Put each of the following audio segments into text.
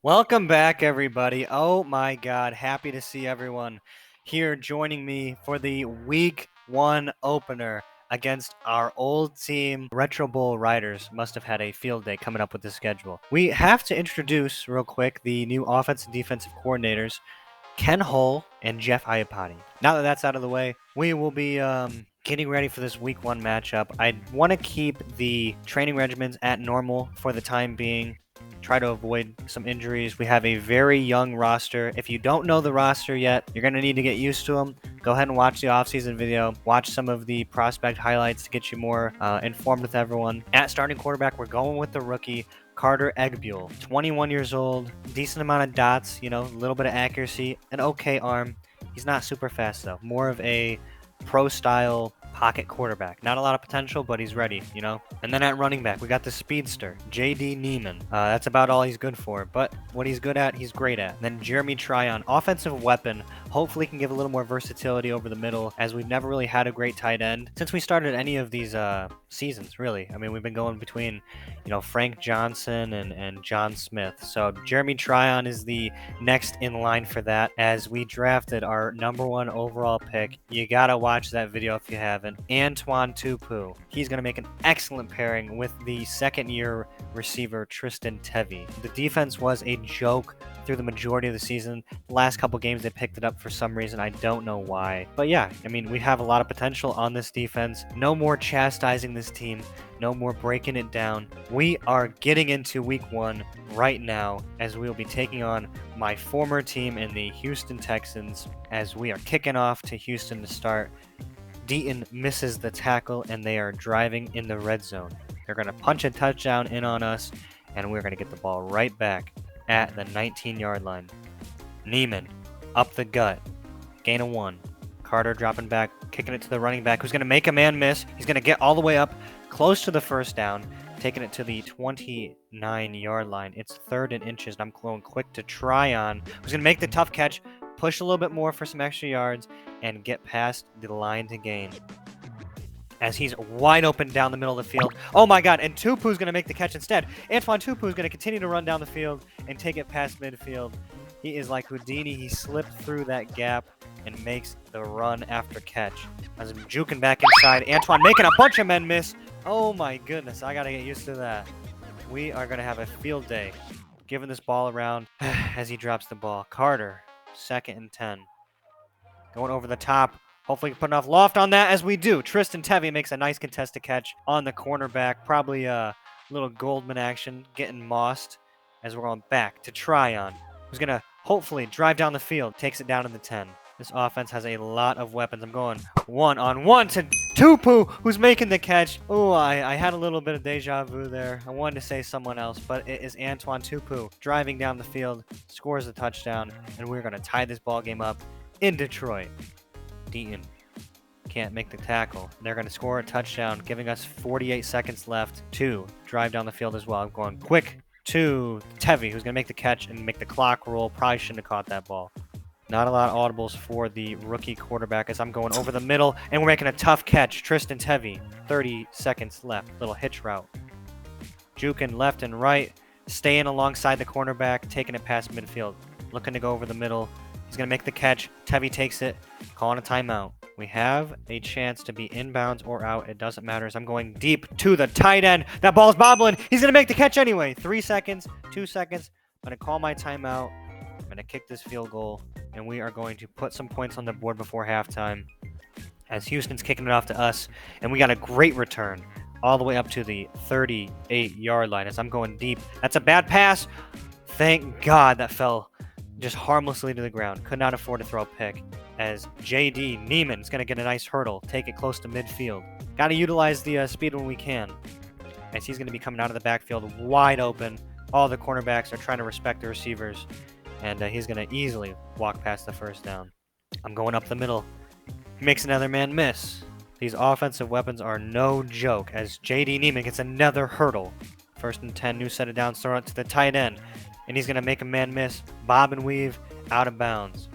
Welcome back, everybody. Oh my God, happy to see everyone here joining me for the Week 1 opener against our old team. Retro Bowl Riders must have had a field day coming up with the schedule. We have to introduce, real quick, the new offensive and defensive coordinators, Ken Hull and Jeff Iapati. Now that that's out of the way, we will be getting ready for this Week 1 matchup. I want to keep the training regimens at normal for the time being. Try to avoid some injuries. We have a very young roster. If you don't know the roster yet, you're going to need to get used to them. Go ahead and watch the offseason video. Watch some of the prospect highlights to get you more informed with everyone. At starting quarterback, we're going with the rookie, Carter Eggbuell, 21 years old, decent amount of dots, a little bit of accuracy, an okay arm. He's not super fast, though. More of a pro-style pocket quarterback. Not a lot of potential, but he's ready, And then at running back, we got the speedster, J.D. Neiman. That's about all he's good for, but what he's good at, he's great at. And then Jeremy Tryon, offensive weapon, hopefully can give a little more versatility over the middle, as we've never really had a great tight end since we started any of these seasons, really. I mean, we've been going between, Frank Johnson and John Smith. So Jeremy Tryon is the next in line for that, as we drafted our #1 overall pick. You gotta watch that video if you haven't. Antoine Tupu. He's gonna make an excellent pairing with the second-year receiver Tristan Tevy. The defense was a joke through the majority of the season. The last couple games they picked it up for some reason. I don't know why. But yeah, I mean, we have a lot of potential on this defense. No more chastising this team. No more breaking it down. We are getting into Week 1 right now, as we will be taking on my former team in the Houston Texans, as we are kicking off to Houston to start. Deaton misses the tackle, and they are driving in the red zone. They're going to punch a touchdown in on us, and we're going to get the ball right back at the 19-yard line. Neiman, up the gut, gain of 1. Carter dropping back, kicking it to the running back, who's going to make a man miss. He's going to get all the way up, close to the first down, taking it to the 29-yard line. It's 3rd and inches, and I'm going quick to Tryon, who's going to make the tough catch, push a little bit more for some extra yards, and get past the line to gain, as he's wide open down the middle of the field. Oh my God, and Tupu's going to make the catch instead. Antoine Tupu is going to continue to run down the field and take it past midfield. He is like Houdini. He slipped through that gap and makes the run after catch. As I'm juking back inside, Antoine making a bunch of men miss. Oh my goodness, I got to get used to that. We are going to have a field day giving this ball around as he drops the ball. Carter, 2nd and 10. Going over the top. Hopefully put enough loft on that, as we do. Tristan Tevy makes a nice contested catch on the cornerback. Probably a little Goldman action, getting mossed, as we're going back to Tryon, who's going to hopefully drive down the field. Takes it down to the 10. This offense has a lot of weapons. I'm going 1-on-1 to Tupu, who's making the catch. Oh, I had a little bit of deja vu there. I wanted to say someone else, but it is Antoine Tupu driving down the field, scores a touchdown, and we're going to tie this ball game up in Detroit. Deaton can't make the tackle. They're going to score a touchdown, giving us 48 seconds left to drive down the field as well. I'm going quick to Tevy, who's going to make the catch and make the clock roll. Probably shouldn't have caught that ball. Not a lot of audibles for the rookie quarterback, as I'm going over the middle, and we're making a tough catch. Tristan Tevy, 30 seconds left. Little hitch route. Juking left and right, staying alongside the cornerback, taking it past midfield. Looking to go over the middle. He's going to make the catch. Tevy takes it, calling a timeout. We have a chance to be inbounds or out. It doesn't matter, as I'm going deep to the tight end. That ball's bobbling. He's going to make the catch anyway. 3 seconds, 2 seconds. I'm going to call my timeout. I'm going to kick this field goal, and we are going to put some points on the board before halftime, as Houston's kicking it off to us. And we got a great return all the way up to the 38-yard line, as I'm going deep. That's a bad pass. Thank God that fell just harmlessly to the ground. Could not afford to throw a pick, as J.D. Neiman is going to get a nice hurdle, take it close to midfield. Got to utilize the speed when we can, as he's going to be coming out of the backfield wide open. All the cornerbacks are trying to respect the receivers, and he's going to easily walk past the first down. I'm going up the middle. He makes another man miss. These offensive weapons are no joke, as J.D. Neiman gets another hurdle. 1st and 10, new set of downs, throw it to the tight end, and he's going to make a man miss, bob and weave, out of bounds.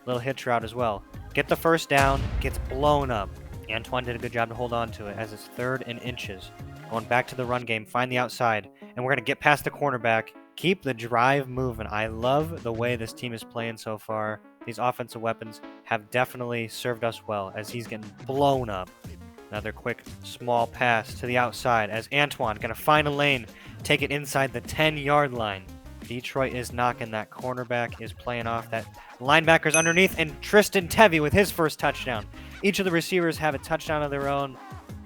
Little hitch route as well. Get the first down, gets blown up. Antoine did a good job to hold on to it, as it's 3rd and inches. Going back to the run game, find the outside, and we're going to get past the cornerback, Keep the drive moving. I love the way this team is playing so far. These offensive weapons have definitely served us well as he's getting blown up. Another quick, small pass to the outside as Antoine going to find a lane, take it inside the 10-yard line. Detroit is knocking. That cornerback is playing off. That linebacker's underneath, and Tristan Tevy with his first touchdown. Each of the receivers have a touchdown of their own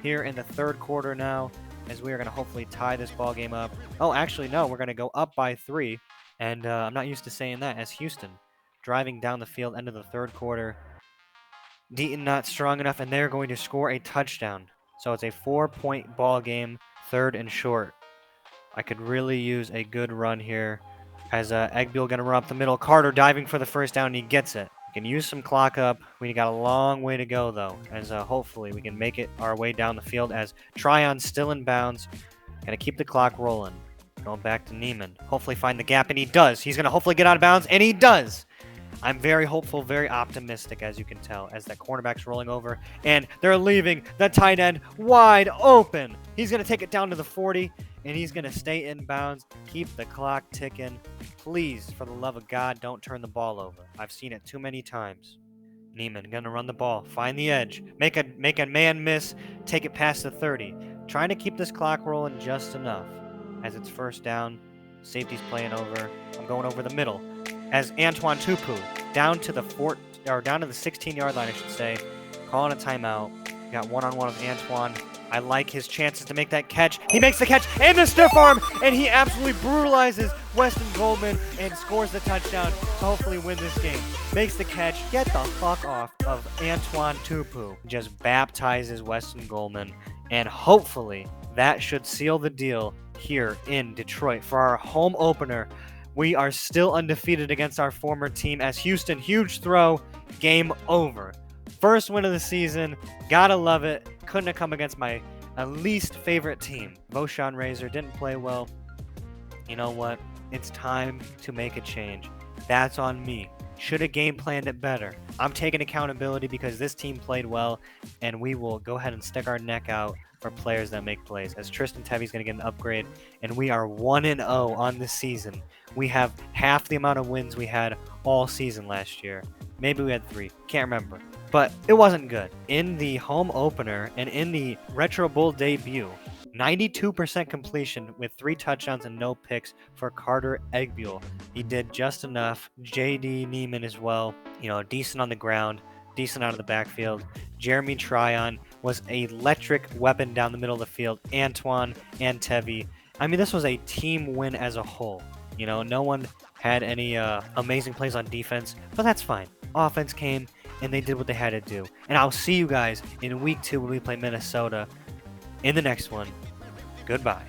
here in the third quarter now, as we are going to hopefully tie this ball game up. Oh, actually, no, we're going to go up by 3, and I'm not used to saying that, as Houston driving down the field end of the third quarter. Deaton not strong enough, and they're going to score a touchdown. So it's a 4-point ball game, 3rd and short. I could really use a good run here, as Egbiel going to run up the middle. Carter diving for the first down, and he gets it. We can use some clock up. We got a long way to go, though, as hopefully we can make it our way down the field as Tryon's still in bounds. Going to keep the clock rolling. Going back to Neiman. Hopefully find the gap, and he does. He's going to hopefully get out of bounds, and he does. I'm very hopeful, very optimistic, as you can tell, as that cornerback's rolling over, and they're leaving the tight end wide open. He's going to take it down to the 40, and he's going to stay in bounds. Keep the clock ticking. Please, for the love of God, don't turn the ball over. I've seen it too many times. Neiman going to run the ball, find the edge, make a man miss, take it past the 30. Trying to keep this clock rolling just enough. As it's first down, safety's playing over. I'm going over the middle. As Antoine Tupu down to the 16-yard line, I should say, calling a timeout. Got one-on-one with Antoine. I like his chances to make that catch. He makes the catch and the stiff arm, and he absolutely brutalizes Weston Goldman and scores the touchdown to hopefully win this game. Makes the catch. Get the fuck off of Antoine Tupu. Just baptizes Weston Goldman, and hopefully that should seal the deal here in Detroit for our home opener. We are still undefeated against our former team as Houston, huge throw, game over. First win of the season, gotta love it. Couldn't have come against my least favorite team. Voshan Razor didn't play well. You know what? It's time to make a change. That's on me. Should have game planned it better. I'm taking accountability because this team played well, and we will go ahead and stick our neck out for players that make plays, as Tristan Tevy's going to get an upgrade, and we are 1-0 on the season. We have half the amount of wins we had all season last year. Maybe we had 3. Can't remember. But it wasn't good. In the home opener and in the Retro Bowl debut, 92% completion with 3 touchdowns and no picks for Carter Egbiel. He did just enough. J.D. Neiman as well. You know, decent on the ground, decent out of the backfield. Jeremy Tryon was an electric weapon down the middle of the field. Antoine and Tevy. I mean, this was a team win as a whole. You know, no one had any amazing plays on defense, but that's fine. Offense came, and they did what they had to do. And I'll see you guys in week 2 when we play Minnesota in the next one. Goodbye.